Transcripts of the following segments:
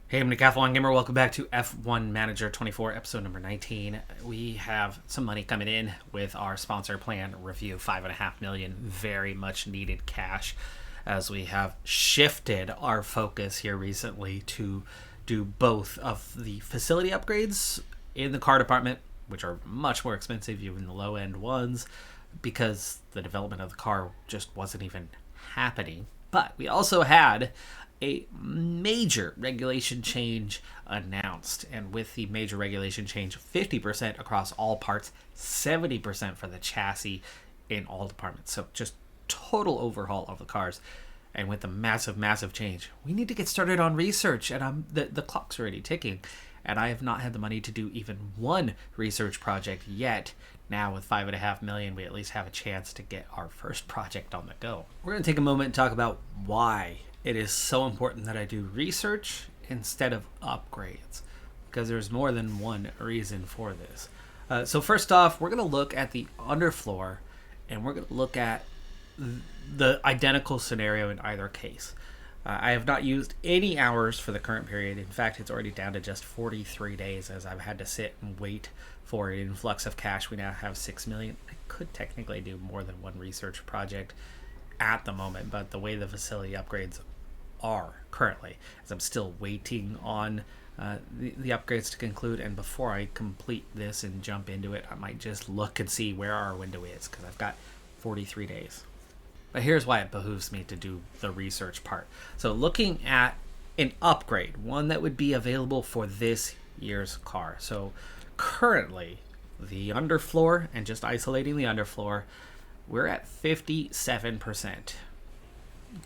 Hey, I'm Decathlon Gamer. Welcome back to F1 Manager 24, episode number 19. We have some money coming in with our sponsor plan review, $5.5 million, very much needed cash, as we have shifted our focus here recently to do both of the facility upgrades in the car department, which are much more expensive, even the low end ones, because the development of the car just wasn't even happening. But we also had a major regulation change announced, and with the major regulation change, 50% across all parts, 70% for the chassis in all departments. So just total overhaul of the cars. And with the massive change, we need to get started on research, and the clock's already ticking, and I have not had the money to do even one research project yet. Now with $5.5 million, we at least have a chance to get our first project on the go. We're going to take a moment and talk about why it is so important that I do research instead of upgrades, because there's more than one reason for this. So first off, we're going to look at the underfloor, and we're going to look at the identical scenario in either case. I have not used any hours for the current period. In fact, it's already down to just 43 days, as I've had to sit and wait for an influx of cash. We now have $6 million. I could technically do more than one research project at the moment, but the way the facility upgrades are currently, as I'm still waiting on the upgrades to conclude, and before I complete this and jump into it, I might just look and see where our window is, because I've got 43 days. But here's why it behooves me to do the research part. So looking at an upgrade, one that would be available for this year's car. So currently, the underfloor, and just isolating the underfloor, we're at 57%.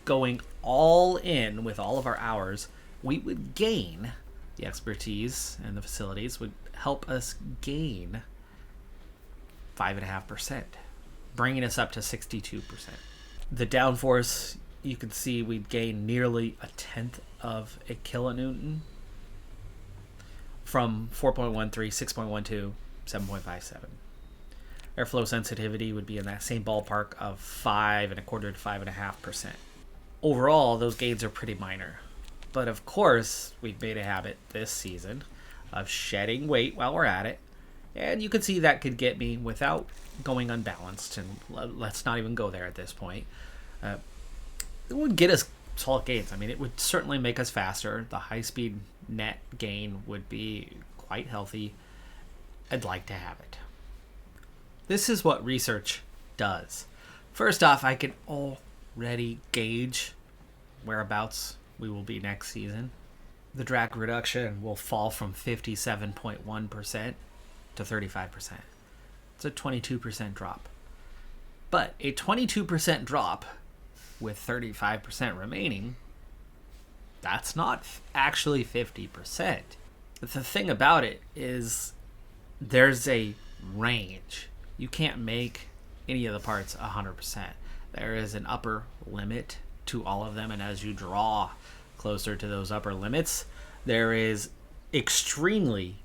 Going all in with all of our hours, we would gain the expertise, and the facilities would help us gain 5.5%, bringing us up to 62%. The downforce, you can see we'd gain nearly a tenth of a kilonewton from 4.13, 6.12, 7.57. Airflow sensitivity would be in that same ballpark of 5.25 to 5.5%. Overall, those gains are pretty minor. But of course, we've made a habit this season of shedding weight while we're at it. And you can see that could get me without going unbalanced. And let's not even go there at this point. It would get us solid gains. I mean, it would certainly make us faster. The high-speed net gain would be quite healthy. I'd like to have it. This is what research does. First off, I can already gauge whereabouts we will be next season. The drag reduction will fall from 57.1% to 35%. It's a 22% drop. But a 22% drop with 35% remaining, that's not actually 50%. The thing about it is there's a range. You can't make any of the parts 100%. There is an upper limit to all of them, and as you draw closer to those upper limits, there is extremely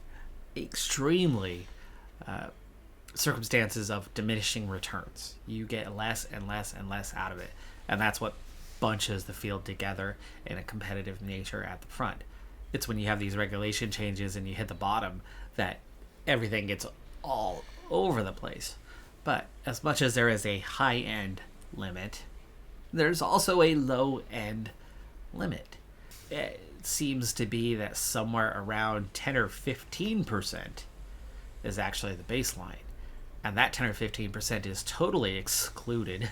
circumstances of diminishing returns. You get less and less and less out of it, and that's what bunches the field together in a competitive nature at the front. It's when you have these regulation changes and you hit the bottom that everything gets all over the place. But as much as there is a high-end limit, there's also a low-end limit. It seems to be that somewhere around 10 or 15% is actually the baseline. And that 10 or 15% is totally excluded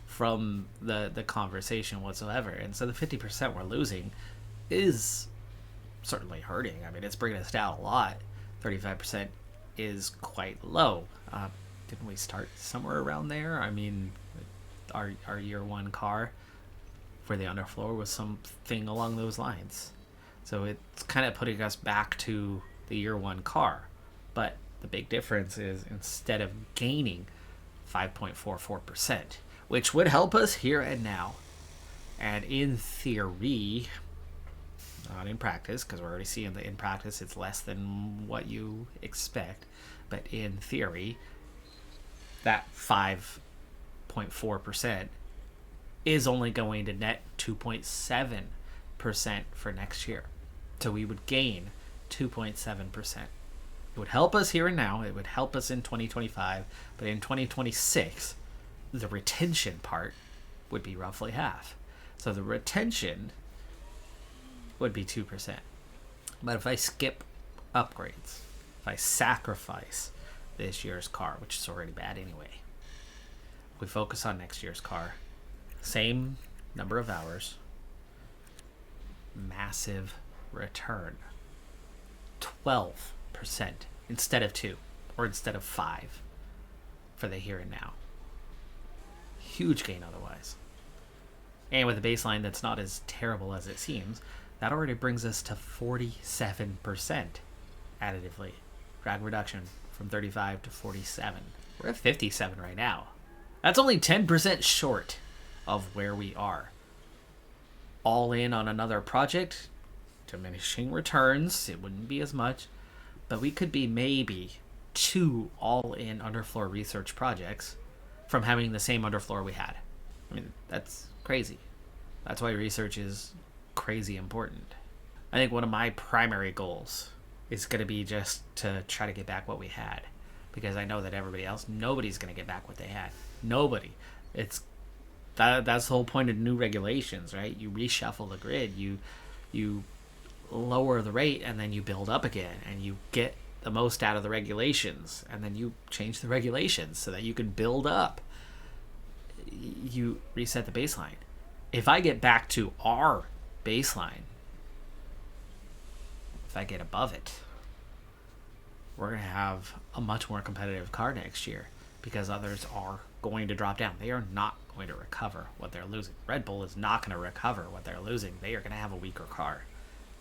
from the conversation whatsoever. And so the 50% we're losing is certainly hurting. I mean, it's bringing us down a lot. 35% is quite low. Didn't we start somewhere around there? I mean, our year one car for the underfloor was something along those lines. So it's kind of putting us back to the year one car. But the big difference is instead of gaining 5.44%, which would help us here and now, and in theory, not in practice, because we're already seeing that in practice it's less than what you expect, but in theory, that 5.4% is only going to net 2.7% for next year. So we would gain 2.7%. It would help us here and now. It would help us in 2025. But in 2026, the retention part would be roughly half. So the retention would be 2%. But if I skip upgrades, if I sacrifice this year's car, which is already bad anyway, if we focus on next year's car, same number of hours, massive return. 12% instead of 2 or instead of 5 for the here and now. Huge gain otherwise. And with a baseline that's not as terrible as it seems, that already brings us to 47% additively. Drag reduction from 35 to 47. We're at 57 right now. That's only 10% short of where we are. All in on another project, diminishing returns, it wouldn't be as much, but we could be maybe 2 all-in underfloor research projects from having the same underfloor we had. I mean, that's crazy. That's why research is crazy important. I think one of my primary goals is going to be just to try to get back what we had, because I know that nobody's going to get back what they had. Nobody. That's the whole point of new regulations, right? You reshuffle the grid, you lower the rate, and then you build up again, and you get the most out of the regulations, and then you change the regulations so that you can build up. You reset the baseline. If I get back to our baseline, if I get above it, we're going to have a much more competitive car next year, because others are going to drop down. They are not going to recover what they're losing. Red Bull is not going to recover what they're losing. They are going to have a weaker car,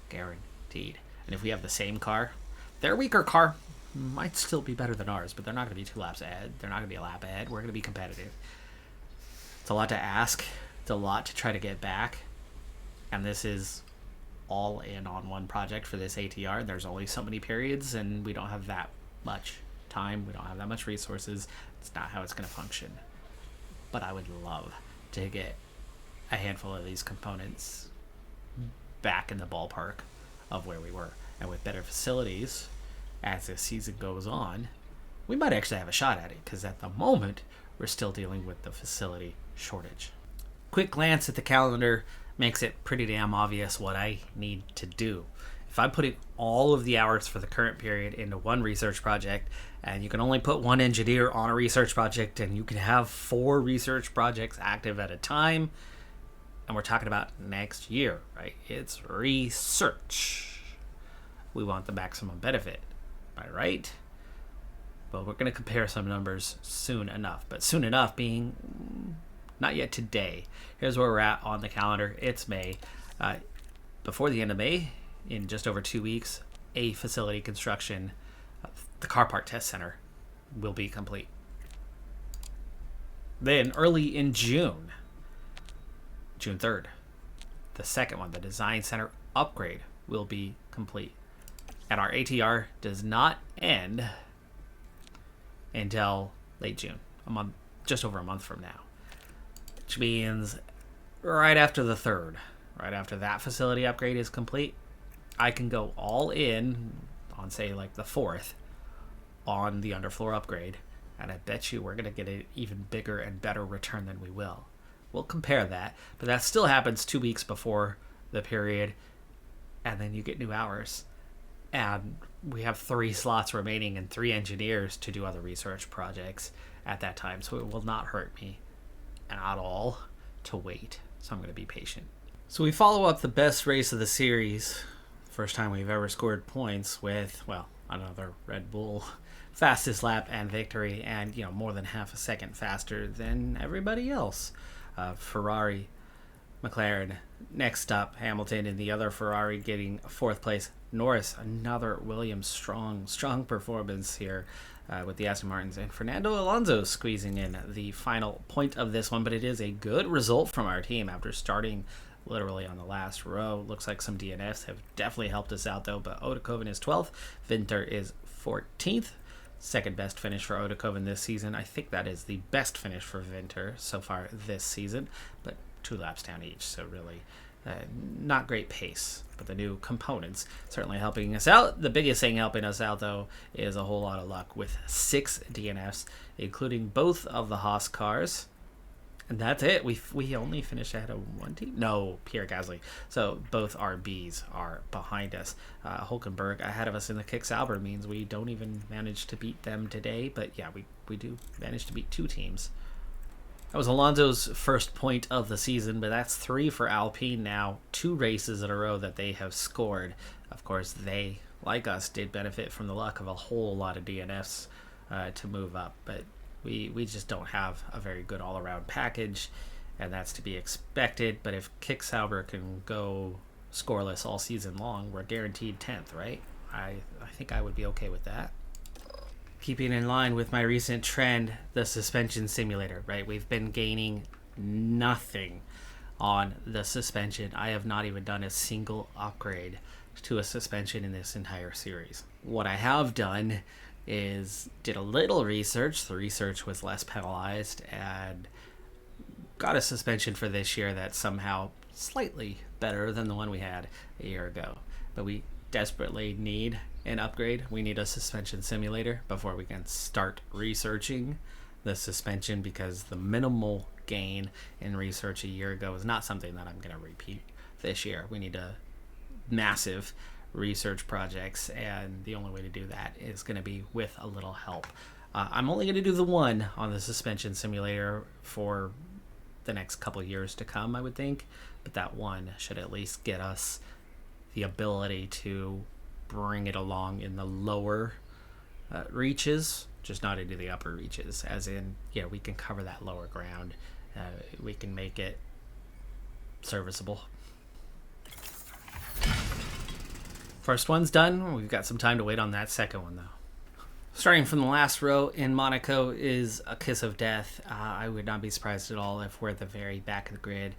guaranteed. And if we have the same car, their weaker car might still be better than ours, but they're not going to be 2 laps ahead. They're not going to be a lap ahead. We're going to be competitive. It's a lot to ask. It's a lot to try to get back. And this is all in on one project for this ATR. There's only so many periods, and we don't have that much time. We don't have that much resources. It's not how it's going to function. But I would love to get a handful of these components back in the ballpark of where we were. And with better facilities, as the season goes on, we might actually have a shot at it, because at the moment, we're still dealing with the facility shortage. Quick glance at the calendar makes it pretty damn obvious what I need to do. If I'm putting all of the hours for the current period into one research project, and you can only put 1 engineer on a research project, and you can have 4 research projects active at a time, and we're talking about next year, right? It's research. We want the maximum benefit, am I right? But we're going to compare some numbers soon enough. But soon enough being not yet today. Here's where we're at on the calendar. It's May. Before the end of May, in just over 2 weeks, a facility construction, the car part test center, will be complete. Then early in June 3rd, the second one, the design center upgrade, will be complete. And our ATR does not end until late June, just over a month from now. Which means right after the 3rd, right after that facility upgrade is complete, I can go all in on, say, like the 4th on the underfloor upgrade, and I bet you we're going to get an even bigger and better return than we will. We'll compare that, but that still happens 2 weeks before the period, and then you get new hours. And we have 3 slots remaining and 3 engineers to do other research projects at that time, so it will not hurt me at all to wait. So I'm going to be patient. So we follow up the best race of the series, first time we've ever scored points, with, well, another Red Bull fastest lap and victory, and more than half a second faster than everybody else. Ferrari, McLaren, next up Hamilton, and the other Ferrari getting 4th place. Norris, another Williams strong performance here with the Aston Martins, and Fernando Alonso squeezing in the final point of this one. But it is a good result from our team after starting literally on the last row. Looks like some DNFs have definitely helped us out, though. But Oudekouwen is 12th, Winter is 14th. Second best finish for Oudekouwen this season. I think that is the best finish for Winter so far this season, but 2 laps down each, so really Not great pace, but the new components certainly helping us out. The biggest thing helping us out, though, is a whole lot of luck with 6 DNFs, including both of the Haas cars. And that's it. We only finished ahead of one team. No, Pierre Gasly. So both our Bs are behind us. Hulkenberg ahead of us in the Kick Sauber means we don't even manage to beat them today. But yeah, we do manage to beat 2 teams. That was Alonso's first point of the season, but that's 3 for Alpine now. 2 races in a row that they have scored. Of course, they, like us, did benefit from the luck of a whole lot of DNFs to move up. But we just don't have a very good all-around package, and that's to be expected. But if Kick Sauber can go scoreless all season long, we're guaranteed 10th, right? I think I would be okay with that. Keeping in line with my recent trend, the suspension simulator, right? We've been gaining nothing on the suspension. I have not even done a single upgrade to a suspension in this entire series. What I have done is did a little research. The research was less penalized and got a suspension for this year that's somehow slightly better than the one we had a year ago. But we desperately need an upgrade. We need a suspension simulator before we can start researching the suspension, because the minimal gain in research a year ago is not something that I'm going to repeat this year. We need a massive research projects, and the only way to do that is going to be with a little help. I'm only going to do the one on the suspension simulator for the next couple years to come, I would think, but that one should at least get us the ability to bring it along in the lower reaches, just not into the upper reaches, as in, yeah, we can cover that lower ground. We can make it serviceable. First one's done. We've got some time to wait on that second one, though. Starting from the last row in Monaco is a kiss of death. I would not be surprised at all if we're at the very back of the grid.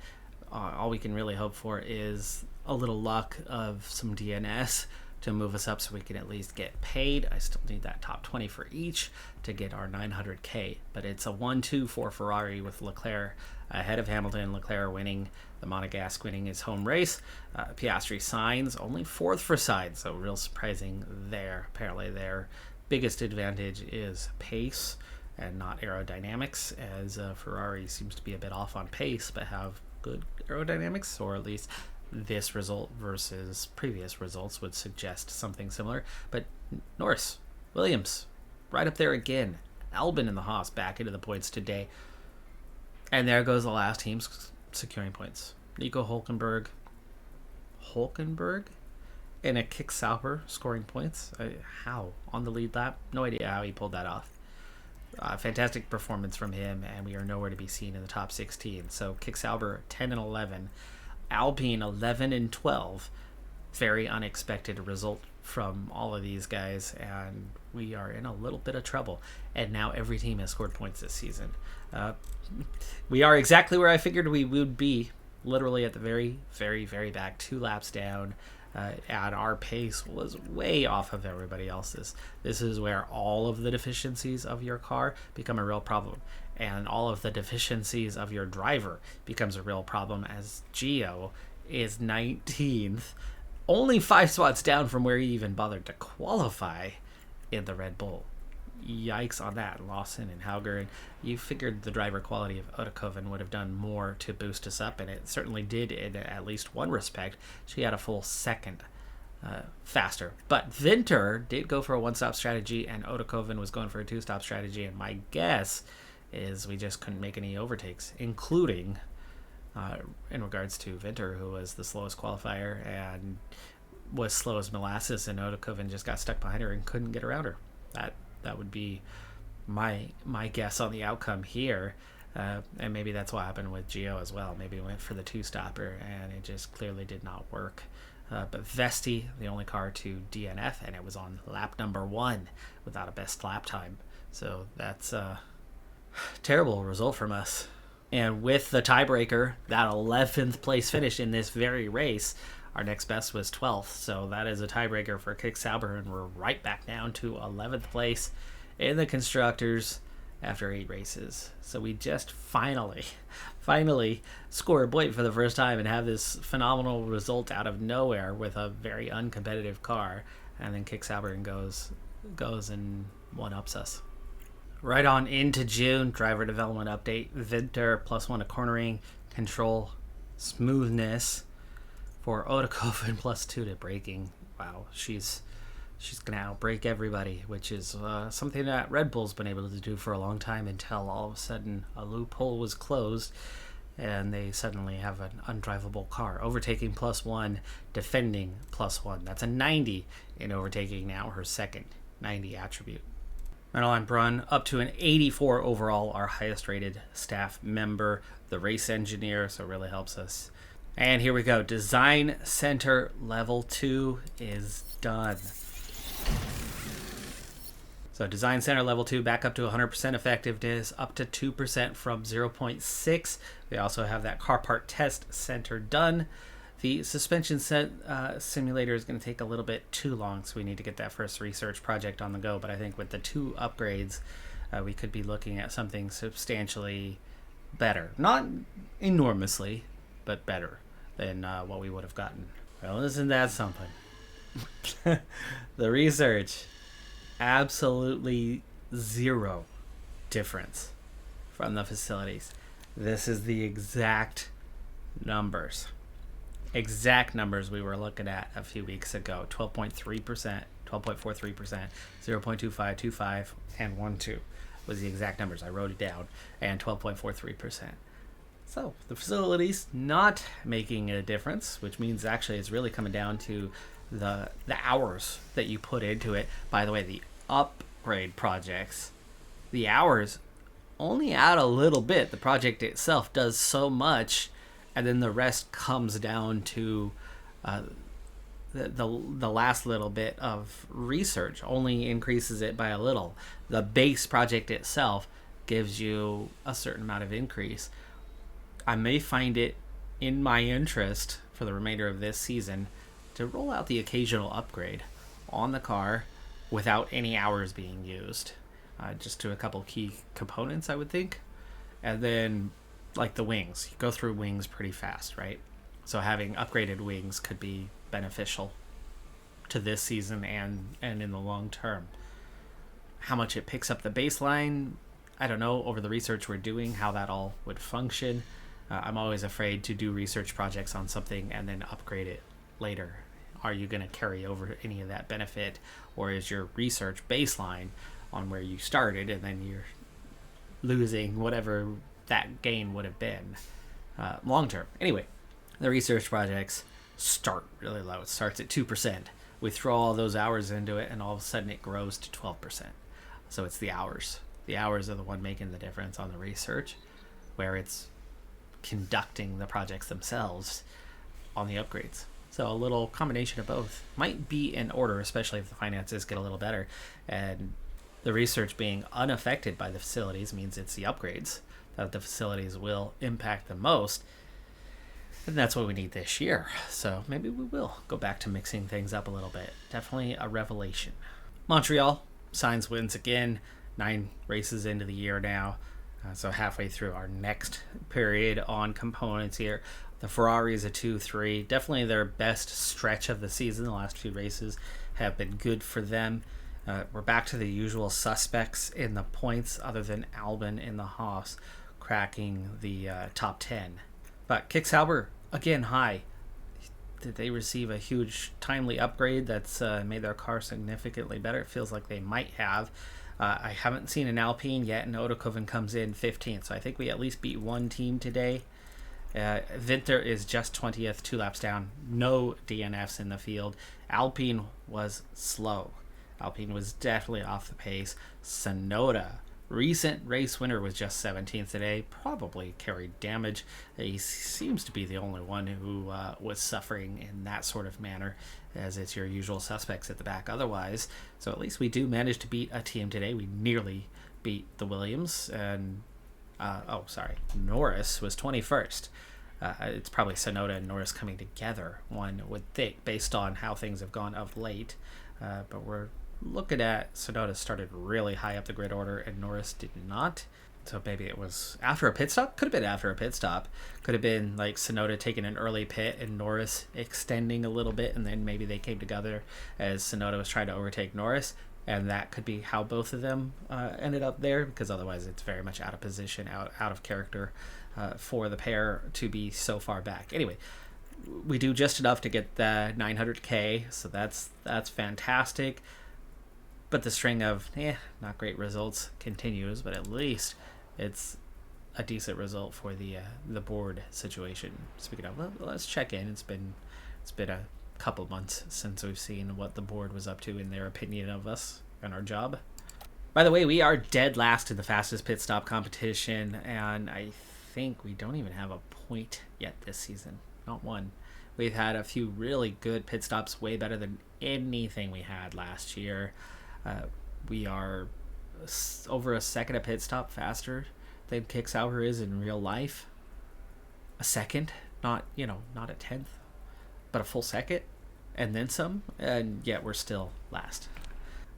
All we can really hope for is a little luck of some DNS to move us up so we can at least get paid. I still need that top 20 for each to get our 900K. But it's a 1-2 for Ferrari with Leclerc ahead of Hamilton. Leclerc winning the Monegasque, winning his home race. Piastri Sainz only 4th for Sainz, so real surprising there. Apparently their biggest advantage is pace and not aerodynamics, as Ferrari seems to be a bit off on pace but have good aerodynamics, or at least this result versus previous results would suggest something similar. But Norris, Williams, right up there again. Albon and the Haas back into the points today. And there goes the last team securing points. Nico Hulkenberg in a Kick Sauber scoring points. How? On the lead lap? No idea how he pulled that off. Fantastic performance from him, and we are nowhere to be seen in the top 16. So Kick Sauber 10 and 11. Alpine 11 and 12. Very unexpected result from all of these guys, and we are in a little bit of trouble. And now every team has scored points this season. We are exactly where I figured we would be, literally at the very, very, very back, 2 laps down. And our pace was way off of everybody else's. This is where all of the deficiencies of your car become a real problem, and all of the deficiencies of your driver becomes a real problem, as Gio is 19th, only 5 spots down from where he even bothered to qualify in the Red Bull. Yikes on that. Lawson and Hauger, and you figured the driver quality of Oedekoven would have done more to boost us up, and it certainly did in at least one respect. She had a full second faster. But Vinter did go for a 1-stop strategy, and Oedekoven was going for a 2-stop strategy, and my guess is we just couldn't make any overtakes, including in regards to Vinter, who was the slowest qualifier and was slow as molasses, and Oedekoven just got stuck behind her and couldn't get around her. That would be my guess on the outcome here. And maybe that's what happened with Gio as well. Maybe he went for the 2-stopper, and it just clearly did not work. But Vesti, the only car to DNF, and it was on lap number 1 without a best lap time. So that's a terrible result from us. And with the tiebreaker, that 11th place finish in this very race, our next best was 12th, so that is a tiebreaker for Kick Sauber, and we're right back down to 11th place in the Constructors. after 8 races. So we just finally score a point for the first time and have this phenomenal result out of nowhere with a very uncompetitive car. And then kicks Sauber and goes and one-ups us. Right on into June, driver development update. Winter +1 to cornering, control, smoothness for Oedekoven +2 to braking. Wow, she's going to outbrake everybody, which is something that Red Bull's been able to do for a long time until all of a sudden a loophole was closed and they suddenly have an undrivable car. Overtaking +1, defending +1. That's a 90 in overtaking now, her second 90 attribute. Madeline Brunn up to an 84 overall, our highest rated staff member, the race engineer, so it really helps us. And here we go. Design Center Level 2 is done. So Design Center Level 2 back up to 100% effectiveness, up to 2% from 0.6. We also have that car part test center done. The suspension simulator is going to take a little bit too long, so we need to get that first research project on the go. But I think with the 2 upgrades, we could be looking at something substantially better. Not enormously, but better than what we would have gotten. Well, isn't that something? The research, absolutely zero difference from the facilities. This is the exact numbers we were looking at a few weeks ago. 12.3%, 12.43%, 0.2525, and 1.2 was the exact numbers. I wrote it down, and 12.43%. So the facilities not making a difference, which means actually it's really coming down to the hours that you put into it. By the way, the upgrade projects, the hours only add a little bit. The project itself does so much, and then the rest comes down to the last little bit of research only increases it by a little. The base project itself gives you a certain amount of increase. I may find it in my interest for the remainder of this season to roll out the occasional upgrade on the car without any hours being used, just to a couple key components, I would think. And then like the wings, you go through wings pretty fast, right? So having upgraded wings could be beneficial to this season and in the long term. How much it picks up the baseline, I don't know, over the research we're doing, how that all would function. I'm always afraid to do research projects on something and then upgrade it later. Are you going to carry over any of that benefit, or is your research baseline on where you started and then you're losing whatever that gain would have been long term? Anyway, the research projects start really low. It starts at 2%. We throw all those hours into it and all of a sudden it grows to 12%. So it's the hours. The hours are the one making the difference on the research, where it's conducting the projects themselves on the upgrades. So a little combination of both might be in order, especially if the finances get a little better. And the research being unaffected by the facilities means it's the upgrades that the facilities will impact the most. And that's what we need this year. So maybe we will go back to mixing things up a little bit. Definitely a revelation. Montreal, Sainz wins again. 9 races into the year now. So halfway through our next period on components here. The Ferrari is a 2-3. Definitely their best stretch of the season. The last 2 races have been good for them. We're back to the usual suspects in the points, other than Albon in the Haas cracking the top 10. But Kick Sauber, again, high. Did they receive a huge timely upgrade that's made their car significantly better? It feels like they might have. I haven't seen an Alpine yet, and Oedekoven comes in 15th. So I think we at least beat one team today. Winter is just 20th, 2 laps down. No DNFs in the field. Alpine was slow. Alpine was definitely off the pace. Sonoda, recent race winner, was just 17th today. Probably carried damage. He seems to be the only one who was suffering in that sort of manner, as it's your usual suspects at the back otherwise. So at least we do manage to beat a team today. We nearly beat the Williams. And Norris was 21st. It's probably Sonoda and Norris coming together, one would think, based on how things have gone of late. But we're looking at Sonoda started really high up the grid order and Norris did not. So maybe it was after a pit stop. Could have been after a pit stop. Could have been like Sonoda taking an early pit and Norris extending a little bit, and then maybe they came together as Sonoda was trying to overtake Norris, and that could be how both of them ended up there, because otherwise it's very much out of position, out of character for the pair to be so far back. Anyway, we do just enough to get the 900k, so that's fantastic. But the string of not great results continues, but at least it's a decent result for the board situation. Speaking of, let's check in. It's been a couple months since we've seen what the board was up to in their opinion of us and our job. By the way, we are dead last in the fastest pit stop competition, and I think we don't even have a point yet this season. Not one. We've had a few really good pit stops, way better than anything we had last year. We are over a second a pit stop faster than Kick Sauber is in real life. A second, not a tenth, but a full second, and then some, and yet we're still last.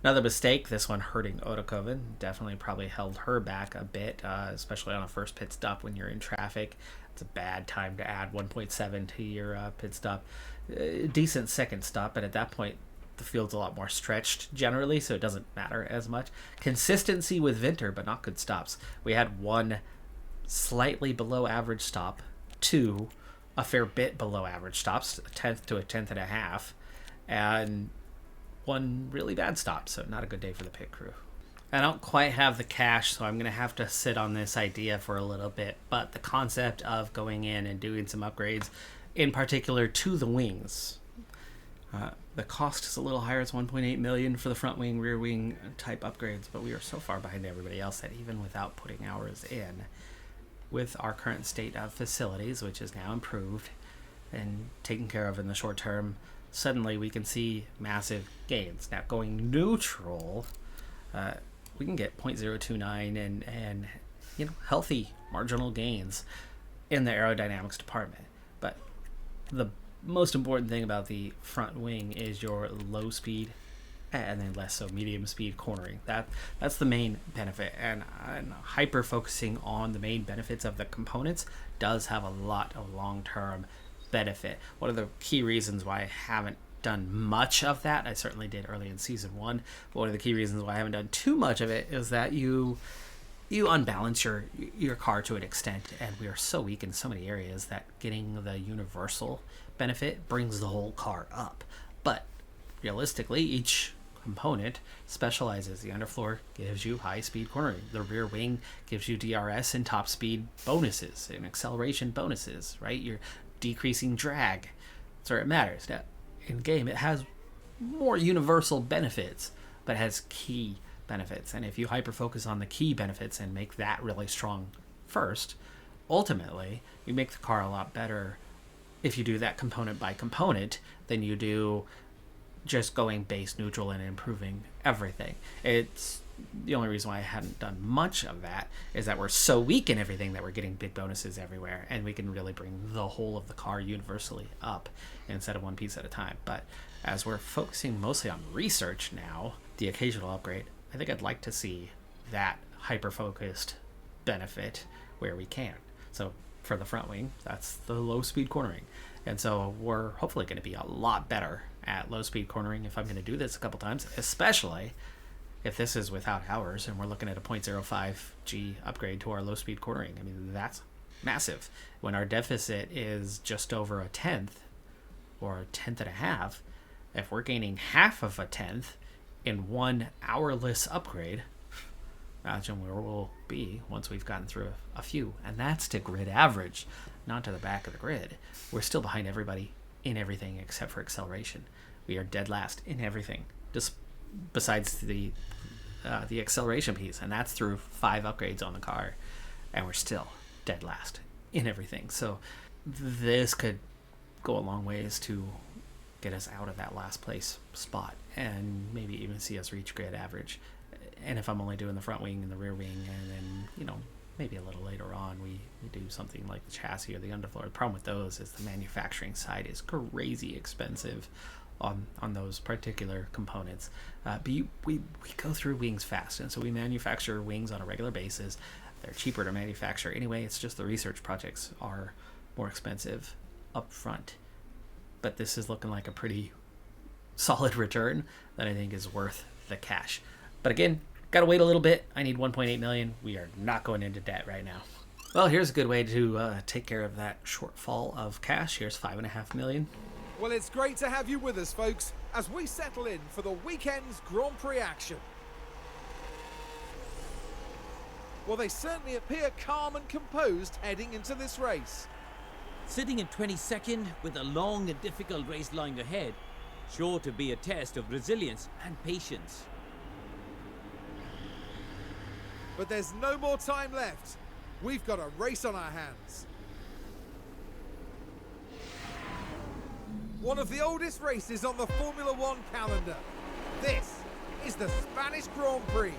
Another mistake, this one hurting Otokoven, definitely probably held her back a bit, especially on a first pit stop when you're in traffic. It's a bad time to add 1.7 to your pit stop. Decent second stop, but at that point, the field's a lot more stretched generally, so it doesn't matter as much. Consistency with Vinter, but not good stops. We had one slightly below average stop, two a fair bit below average stops, a tenth to a tenth and a half, and one really bad stop, so not a good day for the pit crew. I don't quite have the cash, so I'm going to have to sit on this idea for a little bit, but the concept of going in and doing some upgrades, in particular to the wings, the cost is a little higher. It's 1.8 million for the front wing, rear wing type upgrades, but we are so far behind everybody else that even without putting hours in, with our current state of facilities, which is now improved and taken care of in the short term, suddenly we can see massive gains. Now going neutral, we can get 0.029 and healthy marginal gains in the aerodynamics department. But the most important thing about the front wing is your low speed and then less so medium speed cornering. That's the main benefit, and hyper focusing on the main benefits of the components does have a lot of long-term benefit. One of the key reasons why I haven't done much of that, I certainly did early in season 1, but one of the key reasons why I haven't done too much of it is that you unbalance your car to an extent, and we are so weak in so many areas that getting the universal benefit brings the whole car up. But realistically, each component specializes. The underfloor gives you high speed cornering. The rear wing gives you DRS and top speed bonuses and acceleration bonuses, right? You're decreasing drag. So it matters. Now, in game, it has more universal benefits, but has key benefits. And if you hyper focus on the key benefits and make that really strong first, ultimately, you make the car a lot better if you do that component by component than you do just going base neutral and improving everything. It's the only reason why I hadn't done much of that is that we're so weak in everything that we're getting big bonuses everywhere, and we can really bring the whole of the car universally up instead of one piece at a time. But as we're focusing mostly on research now, the occasional upgrade, I think I'd like to see that hyper-focused benefit where we can. So for the front wing, that's the low-speed cornering. And so we're hopefully going to be a lot better at low-speed cornering if I'm going to do this a couple times, especially if this is without hours and we're looking at a 0.05 G upgrade to our low-speed cornering. I mean, that's massive. When our deficit is just over a tenth or a tenth and a half, if we're gaining half of a tenth in 1 hourless upgrade, imagine where we'll be once we've gotten through a few. And that's to grid average, not to the back of the grid. We're still behind everybody in everything except for acceleration. We are dead last in everything, just besides the acceleration piece, and that's through 5 upgrades on the car, and we're still dead last in everything. So this could go a long ways to get us out of that last place spot and maybe even see us reach grid average. And if I'm only doing the front wing and the rear wing, and then maybe a little later on we do something like the chassis or the underfloor. The problem with those is the manufacturing side is crazy expensive. on those particular components. But we go through wings fast, and so we manufacture wings on a regular basis. They're cheaper to manufacture anyway. It's just the research projects are more expensive up front. But this is looking like a pretty solid return that I think is worth the cash. But again, gotta wait a little bit. I need 1.8 million. We are not going into debt right now. Well, here's a good way to take care of that shortfall of cash. Here's 5.5 million. Well, it's great to have you with us, folks, as we settle in for the weekend's Grand Prix action. Well, they certainly appear calm and composed heading into this race. Sitting in 22nd with a long and difficult race lying ahead, sure to be a test of resilience and patience. But there's no more time left. We've got a race on our hands. One of the oldest races on the Formula One calendar. This is the Spanish Grand Prix.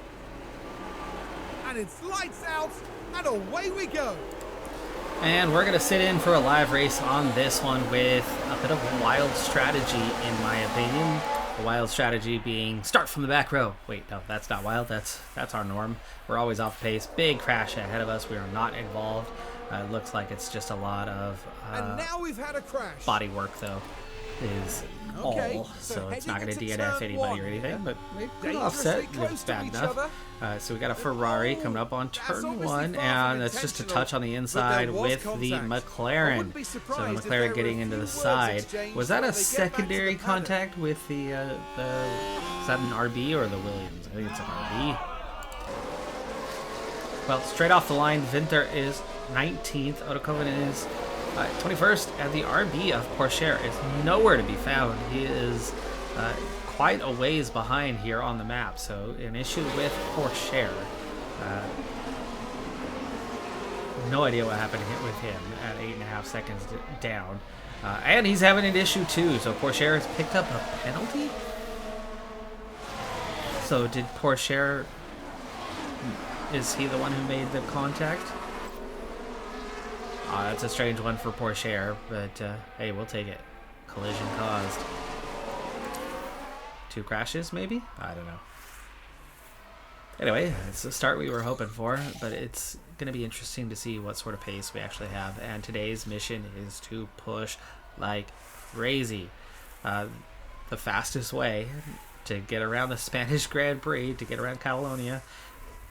And it's lights out and away we go. And we're going to sit in for a live race on this one with a bit of wild strategy, in my opinion. The wild strategy being start from the back row. Wait, no, that's not wild. That's our norm. We're always off pace. Big crash ahead of us. We are not involved. It looks like it's just a lot of and now we've had a crash. Body work, though, is all. So it's not going to DNF anybody or anything, but good offset. It's bad enough. So we got a Ferrari coming up on turn 1, and that's just a touch on the inside with the McLaren. So the McLaren getting into the side. Was that a secondary contact with the is that an RB or the Williams? I think it's an RB. Well, straight off the line, Winter is 19th. Odokoven is 21st, and the RB of Porsche is nowhere to be found. He is quite a ways behind here on the map, so an issue with Porsche. No idea what happened with him at 8.5 seconds down. And he's having an issue too, so Porsche has picked up a penalty? So did Porsche, is he the one who made the contact? That's a strange one for Porsche, but hey, we'll take it. Collision caused. 2 crashes, maybe? I don't know. Anyway, it's the start we were hoping for, but it's going to be interesting to see what sort of pace we actually have. And today's mission is to push like crazy. The fastest way to get around the Spanish Grand Prix, to get around Catalonia,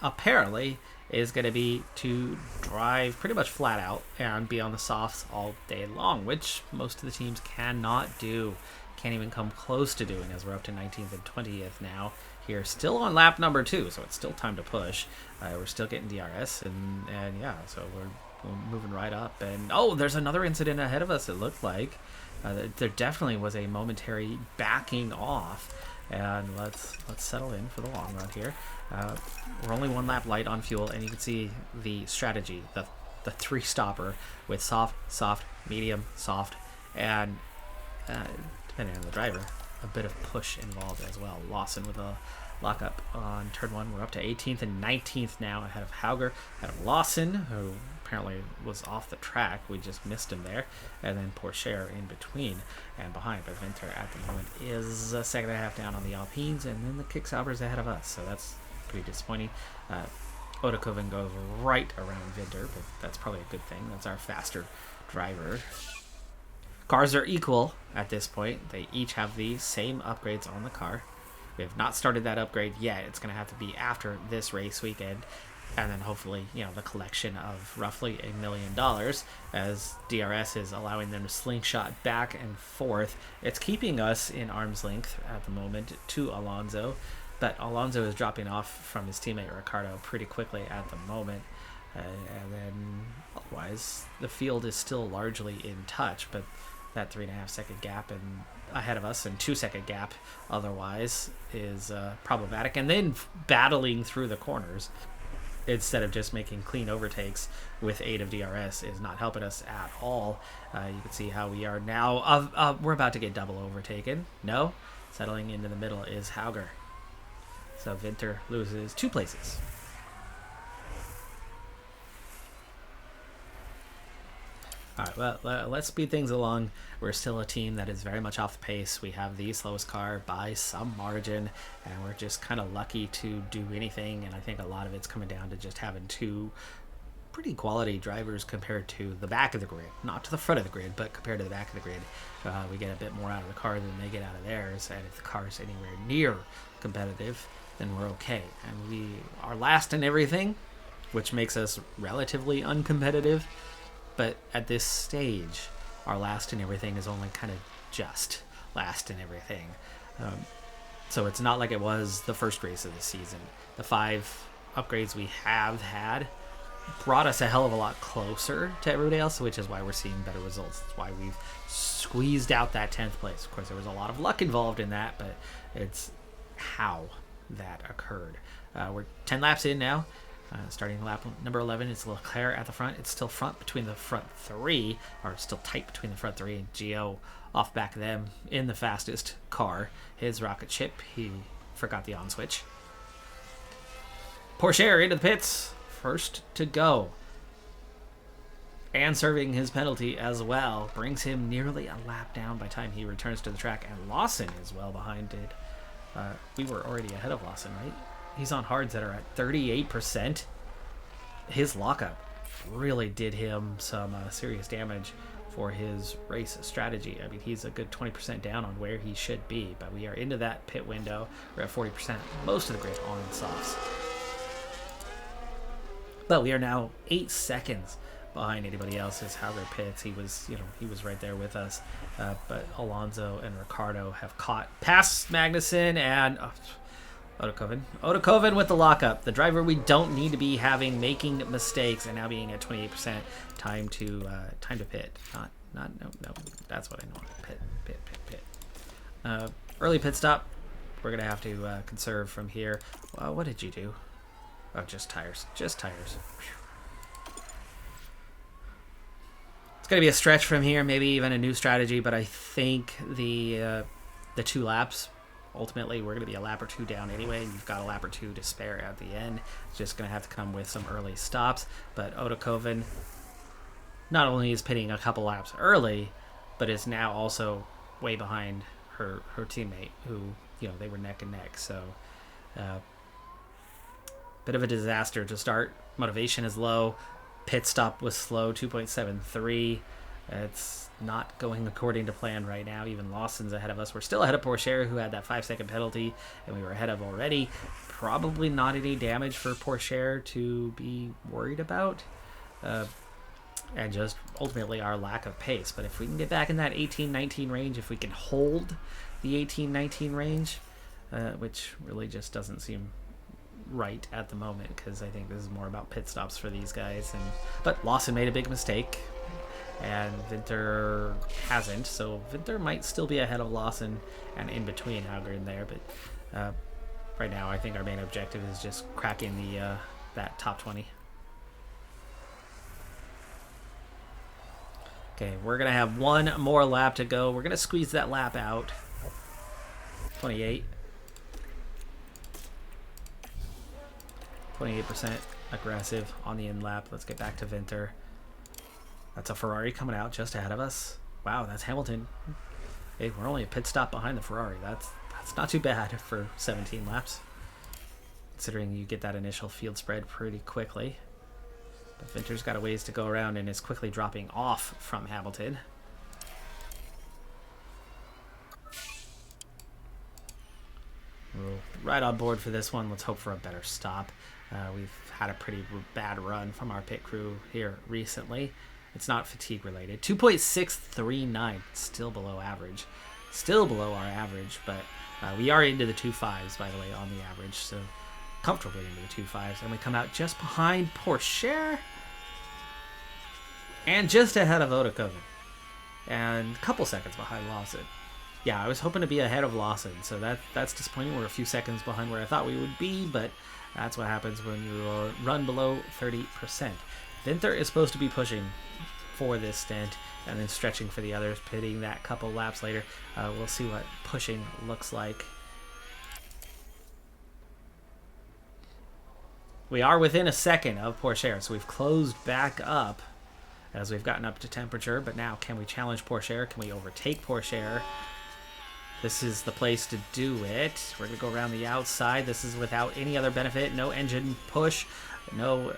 apparently, is going to be to drive pretty much flat out and be on the softs all day long, which most of the teams cannot do. Can't even come close to doing, as we're up to 19th and 20th now here, still on lap number 2, so it's still time to push. We're still getting DRS, and yeah, so we're moving right up. And oh, there's another incident ahead of us. It looked like there definitely was a momentary backing off, and let's settle in for the long run here. We're only 1 lap light on fuel, and you can see the strategy, the 3-stopper with soft, medium, soft, and depending on the driver, a bit of push involved as well. Lawson with a lockup on turn 1. We're up to 18th and 19th now, ahead of Hauger, ahead of Lawson, who apparently was off the track. We just missed him there. And then Porsche in between and behind. But Winter at the moment is a second and a half down on the Alpines, and then the Kick-Saubers ahead of us. So that's pretty disappointing. Odokoven goes right around Winter, but that's probably a good thing. That's our faster driver. Cars are equal at this point. They each have the same upgrades on the car. We have not started that upgrade yet. It's going to have to be after this race weekend. And then hopefully, the collection of roughly $1 million, as DRS is allowing them to slingshot back and forth. It's keeping us in arm's length at the moment to Alonso. But Alonso is dropping off from his teammate Ricciardo pretty quickly at the moment. And then otherwise, the field is still largely in touch, but that 3.5 second gap and ahead of us and 2 second gap otherwise is problematic. And then battling through the corners instead of just making clean overtakes with aid of DRS is not helping us at all. You can see how we are now. We're about to get double overtaken. No, settling into the middle is Hauger. So Winter loses 2 places. All right, well, let's speed things along. We're still a team that is very much off the pace. We have the slowest car by some margin, and we're just kind of lucky to do anything. And I think a lot of it's coming down to just having two pretty quality drivers compared to the back of the grid. Not to the front of the grid, but compared to the back of the grid. We get a bit more out of the car than they get out of theirs. And if the car is anywhere near competitive, then we're okay. And we are last in everything, which makes us relatively uncompetitive. But at this stage, our last in everything is only kind of just last in everything. So it's not like it was the first race of the season. The 5 upgrades we have had brought us a hell of a lot closer to everybody else, which is why we're seeing better results. It's why we've squeezed out that 10th place. Of course, there was a lot of luck involved in that, but it's how that occurred. We're 10 laps in now. Starting lap number 11, it's Leclerc at the front. It's still front between the front 3, or still tight between the front 3, and Gio off back of them in the fastest car. His rocket ship, he forgot the on switch. Porsche into the pits, first to go. And serving his penalty as well, brings him nearly a lap down by the time he returns to the track, and Lawson is well behind it. We were already ahead of Lawson, right? He's on hards that are at 38%. His lockup really did him some serious damage for his race strategy. I mean, he's a good 20% down on where he should be, but we are into that pit window. We're at 40%, most of the grid on softs. But we are now 8 seconds behind anybody else's Hauger pits. He was right there with us. But Alonso and Ricardo have caught past Magnussen and Otokoven with the lockup. The driver we don't need to be having making mistakes, and now being at 28%. Time to pit. No. That's what I know. Pit. Early pit stop. We're gonna have to conserve from here. What did you do? Oh, just tires. Just tires. It's gonna be a stretch from here. Maybe even a new strategy, but I think the 2 laps. Ultimately, we're going to be a lap or 2 down anyway, and you've got a lap or 2 to spare at the end. It's just going to have to come with some early stops. But Otokoven not only is pitting a couple laps early, but is now also way behind her teammate, who, they were neck and neck. So, bit of a disaster to start. Motivation is low. Pit stop was slow, 2.73. It's not going according to plan right now. Even Lawson's ahead of us. We're still ahead of Porsche, who had that 5-second penalty, and we were ahead of already. Probably not any damage for Porsche to be worried about. And just ultimately our lack of pace. But if we can get back in that 18-19 range, if we can hold the 18-19 range, which really just doesn't seem right at the moment, because I think this is more about pit stops for these guys. But Lawson made a big mistake, and Winter hasn't, so Winter might still be ahead of Lawson and in between Hauger in there. But right now, I think our main objective is just cracking that top 20. Okay, we're gonna have one more lap to go. We're gonna squeeze that lap out. 28%. 28% aggressive on the end lap. Let's get back to Winter. That's a Ferrari coming out just ahead of us. Wow, that's Hamilton. Hey, we're only a pit stop behind the Ferrari. That's not too bad for 17 laps, considering you get that initial field spread pretty quickly. But Winter's got a ways to go around and is quickly dropping off from Hamilton. We're right on board for this one. Let's hope for a better stop. We've had a pretty bad run from our pit crew here recently. It's not fatigue related. 2.639, still below average. Still below our average, but we are into the 2.5s, by the way, on the average. So comfortably into the 2.5s. And we come out just behind Porsche. And just ahead of Otokoven. And a couple seconds behind Lawson. Yeah, I was hoping to be ahead of Lawson, so that's disappointing. We're a few seconds behind where I thought we would be, but that's what happens when you run below 30%. Winter is supposed to be pushing for this stint and then stretching for the others, pitting that couple laps later. We'll see what pushing looks like. We are within a second of Porsche, so we've closed back up as we've gotten up to temperature. But now, can we challenge Pourchaire? Can we overtake Pourchaire? This is the place to do it. We're going to go around the outside. This is without any other benefit. No engine push, no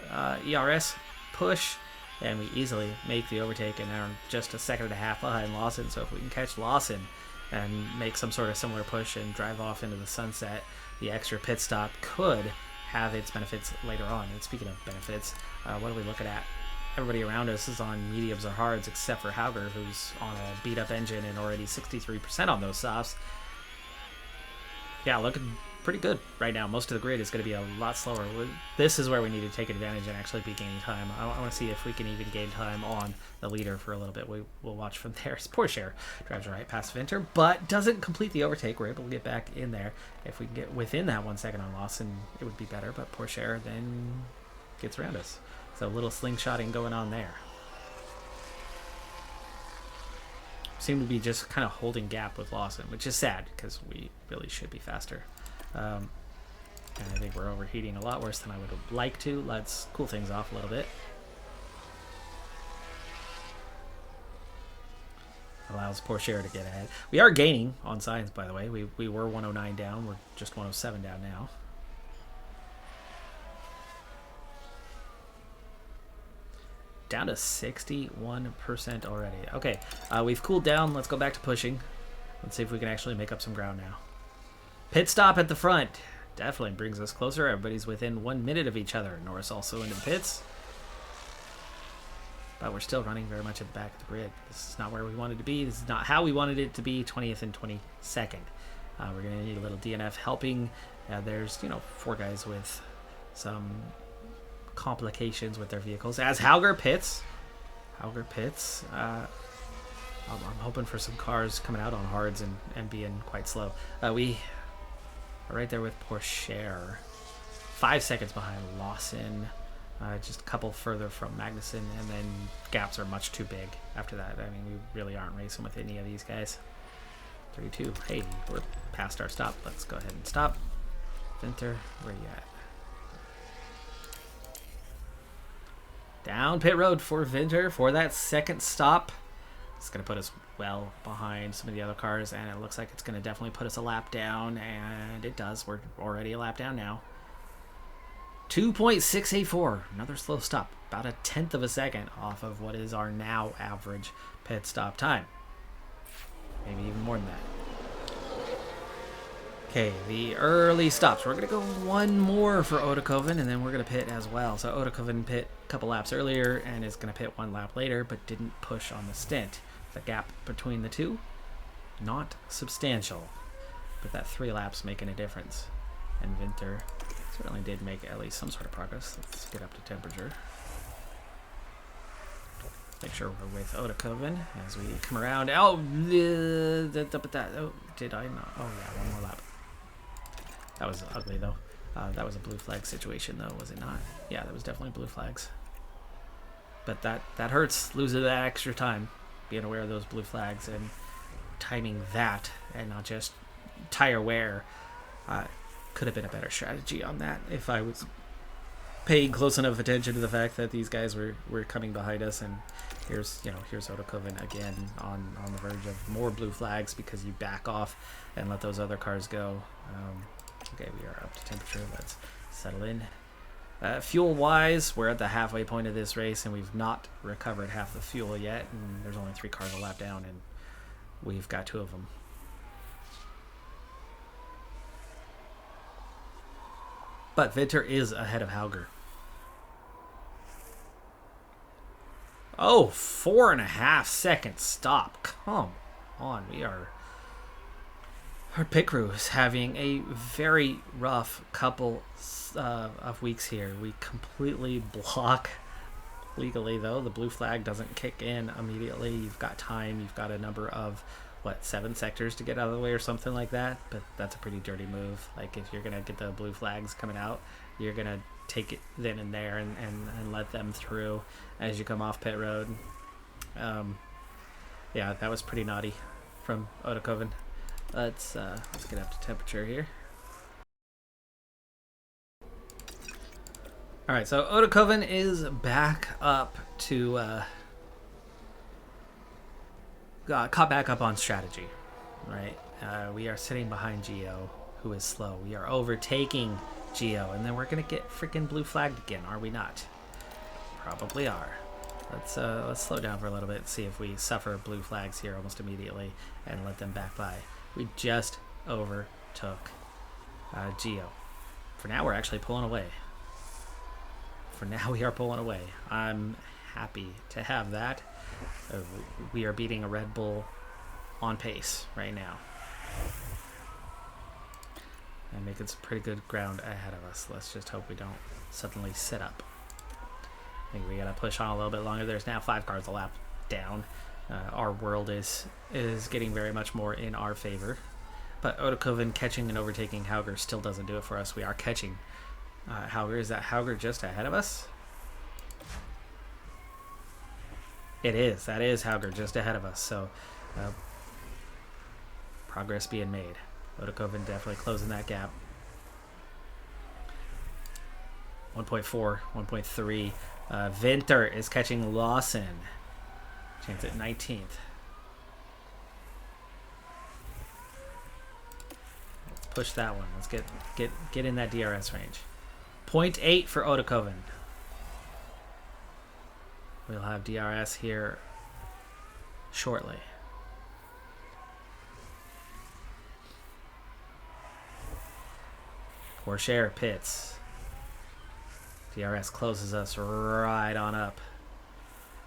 ERS push. And we easily make the overtake, and are just a second and a half behind Lawson. So if we can catch Lawson and make some sort of similar push and drive off into the sunset, the extra pit stop could have its benefits later on. And speaking of benefits, what are we looking at? Everybody around us is on mediums or hards except for Hauger, who's on a beat-up engine and already 63% on those softs. Yeah, looking pretty good right now. Most of the grid is going to be a lot slower. This is where we need to take advantage and actually be gaining time. I want to see if we can even gain time on the leader for a little bit. We'll watch from there. Pourchaire drives right past Venter, but doesn't complete the overtake. We're able to get back in there. If we can get within that 1 second on Lawson, it would be better, but Pourchaire then gets around us. So a little slingshotting going on there. Seem to be just kind of holding gap with Lawson, which is sad because we really should be faster. And I think we're overheating a lot worse than I would like to. Let's cool things off a little bit. Allows Pourchaire to get ahead. We are gaining on signs, by the way. We were 109 down. We're just 107 down now. Down to 61% already. Okay, we've cooled down. Let's go back to pushing. Let's see if we can actually make up some ground now. Pit stop at the front. Definitely brings us closer. Everybody's within 1 minute of each other. Norris also into the pits. But we're still running very much at the back of the grid. This is not where we wanted to be. This is not how we wanted it to be, 20th and 22nd. We're going to need a little DNF helping. There's, 4 guys with some complications with their vehicles. As Hauger pits. I'm hoping for some cars coming out on hards and being quite slow. We are right there with Pourchaire. 5 seconds behind Lawson. Just a couple further from Magnussen, and then gaps are much too big after that. I mean, we really aren't racing with any of these guys. 32. Hey, we're past our stop. Let's go ahead and stop. Venter, where you at? Down pit road for Venter for that second stop. It's going to put us well behind some of the other cars, and it looks like it's going to definitely put us a lap down, and it does. We're already a lap down now. 2.684, another slow stop, about a tenth of a second off of what is our now average pit stop time. Maybe even more than that. Okay, the early stops. We're going to go one more for Oedekoven, and then we're going to pit as well. So Oedekoven pit a couple laps earlier and is going to pit 1 lap later, but didn't push on the stint. The gap between the two, not substantial, but that 3 laps making a difference. And Venter certainly did make at least some sort of progress. Let's get up to temperature. Make sure we're with Oedekoven as we come around. Oh, did I not? Oh yeah, 1 more lap. That was ugly though. That was a blue flag situation though, was it not? Yeah, that was definitely blue flags. But that hurts, losing that extra time. Being aware of those blue flags and timing that and not just tire wear. Could have been a better strategy on that if I was paying close enough attention to the fact that these guys were coming behind us. And here's Oedekoven again on the verge of more blue flags because you back off and let those other cars go. Okay, we are up to temperature. Let's settle in. Fuel wise, we're at the halfway point of this race and we've not recovered half the fuel yet, and there's only 3 cars a lap down and we've got 2 of them. But Venter is ahead of Hauger. Oh, 4.5 second stop. Come on. Our pit crew is having a very rough couple of weeks here. We completely block legally, though. The blue flag doesn't kick in immediately. You've got time. You've got a number of 7 sectors to get out of the way or something like that, but that's a pretty dirty move. Like, if you're gonna get the blue flags coming out, you're gonna take it then and there and let them through as you come off pit road. Yeah, that was pretty naughty from Oedekoven. Let's get up to temperature here. All right, so Oedekoven is back up to caught back up on strategy, right? We are sitting behind Geo, who is slow. We are overtaking Geo, and then we're gonna get freaking blue flagged again, are we not? Probably are. Let's slow down for a little bit and see if we suffer blue flags here almost immediately and let them back by. We just overtook Geo. For now, we're actually pulling away. For now, we are pulling away. I'm happy to have that. We are beating a Red Bull on pace right now. And making some pretty good ground ahead of us. Let's just hope we don't suddenly sit up. I think we gotta push on a little bit longer. There's now 5 cars a lap down. Our world is getting very much more in our favor. But Odekoven catching and overtaking Hauger still doesn't do it for us. We are catching Hauger. Is that Hauger just ahead of us? It is. That is Hauger just ahead of us. So progress being made. Odekoven definitely closing that gap. 1.4, 1.3. Winter is catching Lawson. Chance at 19th. Let's push that one. Let's get in that DRS range. 0.8 for Odekoven. We'll have DRS here shortly. Porsche pits. DRS closes us right on up.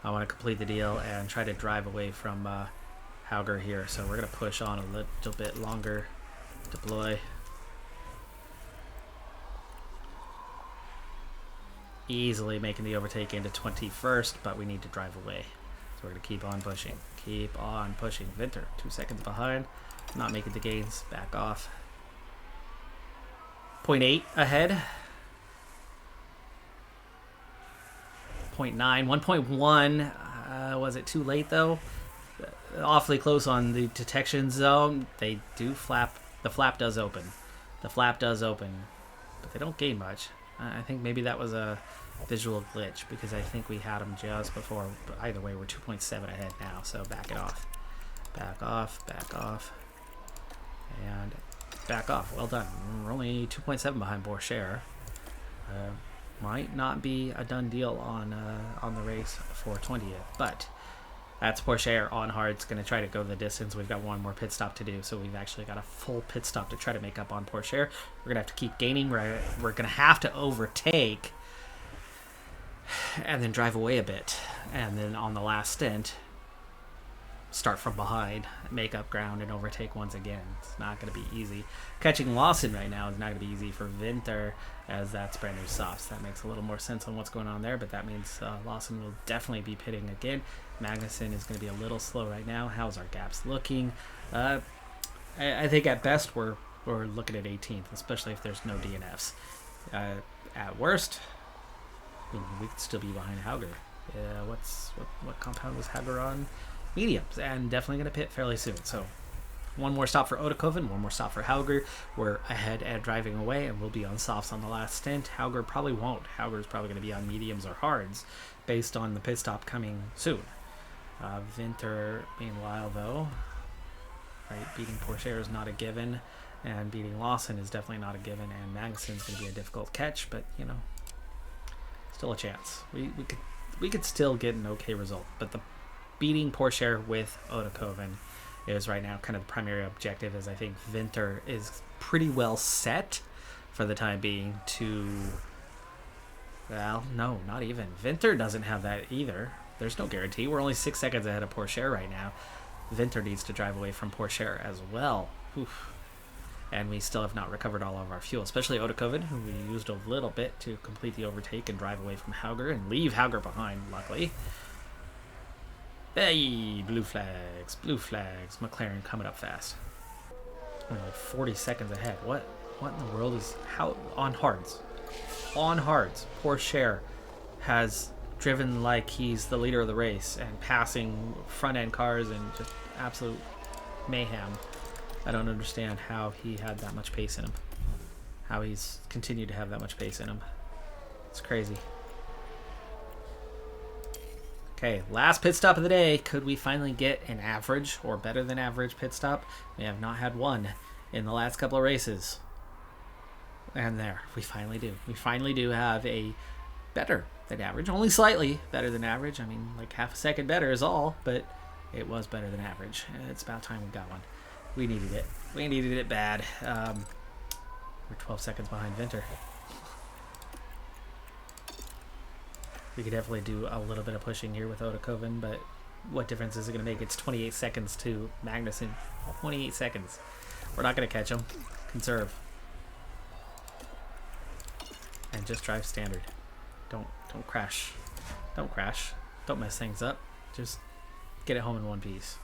I want to complete the deal and try to drive away from Hauger here. So we're going to push on a little bit longer. Deploy. Easily making the overtake into 21st, but we need to drive away. So we're going to keep on pushing. Keep on pushing. Winter, 2 seconds behind. Not making the gains. Back off. 0.8 ahead. 0.9. 1.1. Was it too late, though? Awfully close on the detection zone. They do flap. The flap does open. The flap does open. But they don't gain much. I think maybe that was a visual glitch because I think we had them just before. But either way, we're 2.7 ahead now, so back it off. Back off, back off. And back off. Well done. We're only 2.7 behind Porsche. Might not be a done deal on the race for 20th, but that's Porsche on hard. It's going to try to go the distance. We've got one more pit stop to do, so we've actually got a full pit stop to try to make up on Porsche. We're going to have to keep gaining. We're going to have to overtake and then drive away a bit. And then on the last stint, start from behind, make up ground, and overtake once again. It's not going to be easy. Catching Lawson right now is not going to be easy for Winter, as that's brand new softs. That makes a little more sense on what's going on there, but that means Lawson will definitely be pitting again. Magnussen is going to be a little slow right now. How's our gaps looking? I think at best we're looking at 18th, especially if there's no DNFs. At worst, we could still be behind Hauger. What compound was Hauger on? Mediums, and definitely going to pit fairly soon. So one more stop for Odekoven, one more stop for Hauger. We're ahead and driving away, and we'll be on softs on the last stint. Hauger probably won't. Hauger's probably going to be on mediums or hards based on the pit stop coming soon. Winter, meanwhile, though, right, beating Porsche is not a given, and beating Lawson is definitely not a given, and Magnussen's going to be a difficult catch, but, you know, still a chance. We could still get an okay result, but the beating Porsche with Odekoven is right now kind of the primary objective, as I think Winter is pretty well set for the time being to... Well, no, not even. Winter doesn't have that either. There's no guarantee. We're only 6 seconds ahead of Porsche right now. Winter needs to drive away from Porsche as well. Oof. And we still have not recovered all of our fuel, especially Odekoven, who we used a little bit to complete the overtake and drive away from Hauger and leave Hauger behind, luckily. Hey, blue flags, blue flags. McLaren coming up fast. Only like 40 seconds ahead. What in the world is... How... On hards. On hards. Porsche has driven like he's the leader of the race and passing front-end cars and just absolute mayhem. I don't understand how he had that much pace in him. How he's continued to have that much pace in him. It's crazy. Okay, last pit stop of the day. Could we finally get an average or better than average pit stop? We have not had one in the last couple of races. And there, we finally do. We finally do have a better than average. Only slightly better than average. I mean, like half a second better is all, but it was better than average. It's about time we got one. We needed it. We needed it bad. We're 12 seconds behind Vinter. We could definitely do a little bit of pushing here with Odakoven, but what difference is it going to make? It's 28 seconds to Magnussen. 28 seconds. We're not going to catch him. Conserve. And just drive standard. Don't crash. Don't crash. Don't mess things up. Just get it home in one piece.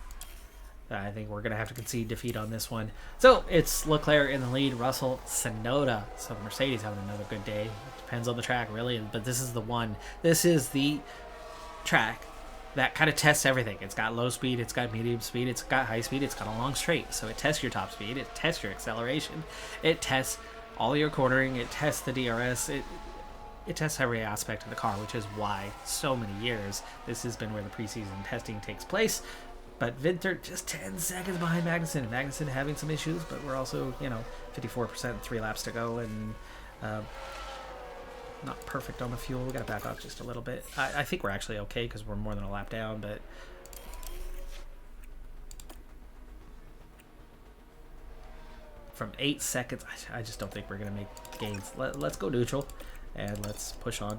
I think we're going to have to concede defeat on this one. So it's Leclerc in the lead, Russell, Tsunoda. So the Mercedes having another good day. Depends on the track, really. But this is the one. This is the track that kind of tests everything. It's got low speed, it's got medium speed, it's got high speed, it's got a long straight. So it tests your top speed, it tests your acceleration, it tests all your cornering, it tests the DRS, it tests every aspect of the car, which is why so many years this has been where the preseason testing takes place. But Vinter just 10 seconds behind Magnussen. Magnussen having some issues, but we're also, 54%, 3 laps to go, and not perfect on the fuel. We got to back off just a little bit. I think we're actually okay because we're more than a lap down, but from 8 seconds, I just don't think we're going to make gains. Let's go neutral, and let's push on,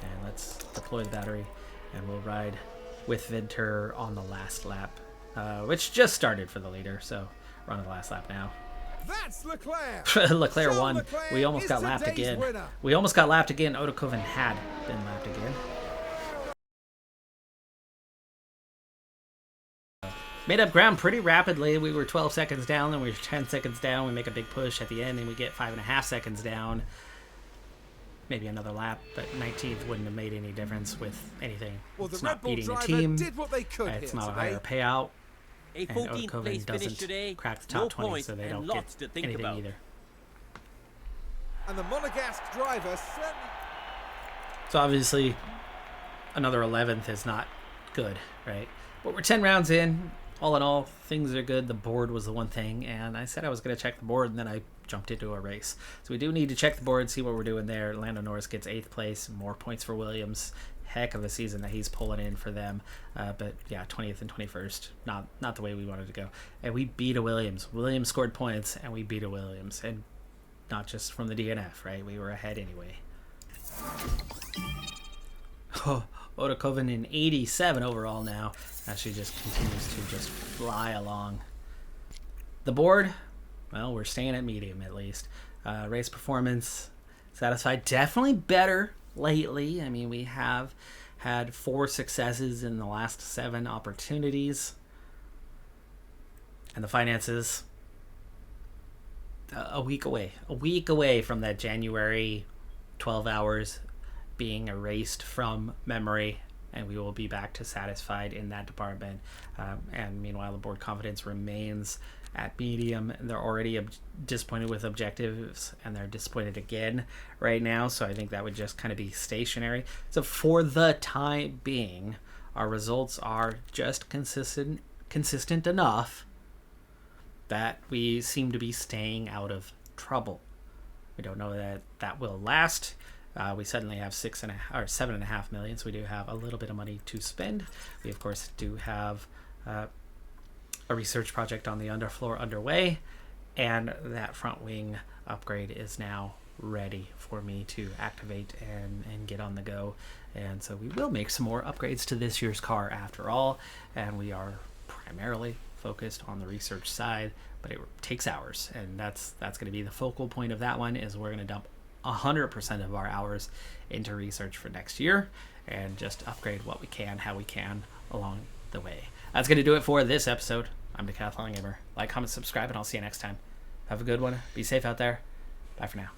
and let's deploy the battery, and we'll ride with Vinter on the last lap, which just started for the leader, so we're on the last lap now. That's Leclerc. Leclerc won. Leclerc We almost got lapped again. We almost got lapped again. Odakoven had been lapped again. Made up ground pretty rapidly. We were 12 seconds down, then we were 10 seconds down. We make a big push at the end, and we get 5.5 seconds down. Maybe another lap, but 19th wouldn't have made any difference with anything. Well, the it's Red not Bull beating the driver team. did what they could It's here not a today. higher payout. A And 14th Odakoven place finish doesn't today. crack the No top 20, points so they and don't lots get to think anything about. either. And the Monegasque driver certainly... So obviously, another 11th is not good, right? But we're 10 rounds in. All in all, things are good. The board was the one thing, and I said I was going to check the board, and then I jumped into a race. So we do need to check the board, see what we're doing there. Lando Norris gets 8th place, more points for Williams. Heck of a season that he's pulling in for them. But yeah, 20th and 21st, not the way we wanted to go. And we beat a Williams. Williams scored points, and we beat a Williams. And not just from the DNF, right? We were ahead anyway. Oh, Odakoven in 87 overall now. She just continues to just fly along. The board, well, we're staying at medium at least. Race performance, satisfied. Definitely better lately. I mean, we have had 4 successes in the last 7 opportunities. And the finances, a week away from that January 12 hours being erased from memory, and we will be back to satisfied in that department. And meanwhile, the board confidence remains at medium. They're already disappointed with objectives, and they're disappointed again right now, so I think that would just kind of be stationary. So for the time being, our results are just consistent enough that we seem to be staying out of trouble. We don't know that that will last. We suddenly have 7.5 million, so we do have a little bit of money to spend. We of course do have a research project on the underfloor underway, and that front wing upgrade is now ready for me to activate and get on the go. And so we will make some more upgrades to this year's car after all, and we are primarily focused on the research side, but it takes hours, and that's going to be the focal point of that one. Is we're going to dump 100% of our hours into research for next year and just upgrade what we can, how we can along the way. That's going to do it for this episode. I'm Decathlon Gamer. Like, comment, subscribe, and I'll see you next time. Have a good one. Be safe out there. Bye for now.